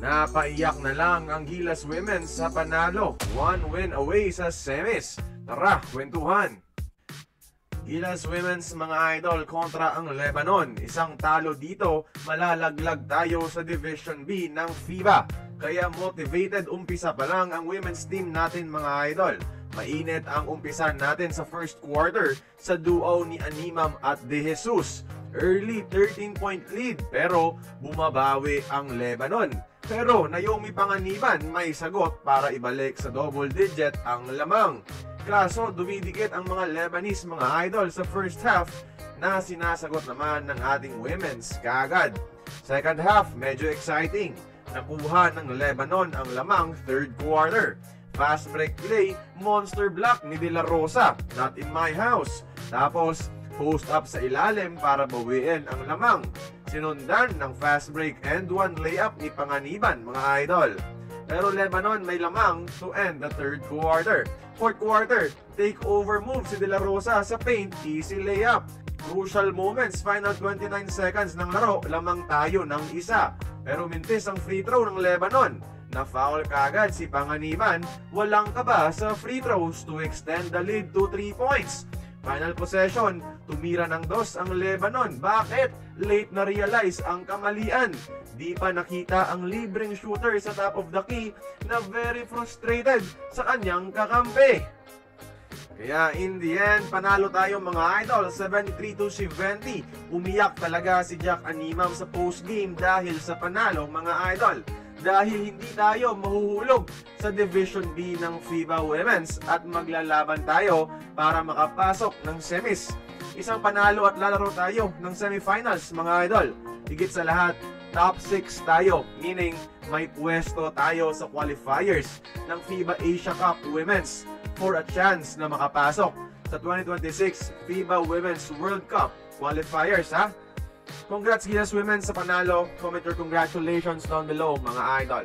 Napaiyak na lang ang Gilas Women's sa panalo. 1 win away sa semis. Tara, kwentuhan! Gilas Women's mga idol kontra ang Lebanon. Isang talo dito, malalaglag tayo sa Division B ng FIBA. Kaya motivated umpisa pa lang ang women's team natin mga idol. Mainit ang umpisa natin sa first quarter sa duo ni Animam at De Jesus. Early 13-point lead pero bumabawi ang Lebanon. Pero Naomi Panganiban may sagot para ibalik sa double digit ang lamang. Kaso dumidikit ang mga Lebanese mga idol sa first half na sinasagot naman ng ating women's kaagad. Second half medyo exciting. Nakuha ng Lebanon ang lamang third quarter. Fast break play, monster block ni De La Rosa, not in my house. Tapos post up sa ilalim para bawiin ang lamang. Sinundan ng fast break and one layup ni Panganiban mga idol. Pero Lebanon may lamang to end the third quarter. Fourth quarter, take over move si De La Rosa sa paint, easy layup. Crucial moments, final 29 seconds ng laro, lamang tayo ng isa. Pero mintis ang free throw ng Lebanon. Na-foul kagad si Panganiban, walang kaba sa free throws to extend the lead to 3 points. Final possession, tumira ng 2 ang Lebanon. Bakit? Late na realize ang kamalian. Di pa nakita ang libreng shooter sa top of the key na very frustrated sa kanyang kakampi. Kaya in the end, panalo tayo mga idol, 73-70. Umiyak talaga si Jack Animam sa postgame dahil sa panalo mga idol. Dahil hindi tayo mahuhulog sa Division B ng FIBA Women's at maglalaban tayo para makapasok ng semis. Isang panalo at lalaro tayo ng semifinals mga idol. Higit sa lahat, top 6 tayo, meaning may pwesto tayo sa qualifiers ng FIBA Asia Cup Women's for a chance na makapasok sa 2026 FIBA Women's World Cup qualifiers ha. Congrats Gilas Women sa panalo. Comment your congratulations down below mga idol.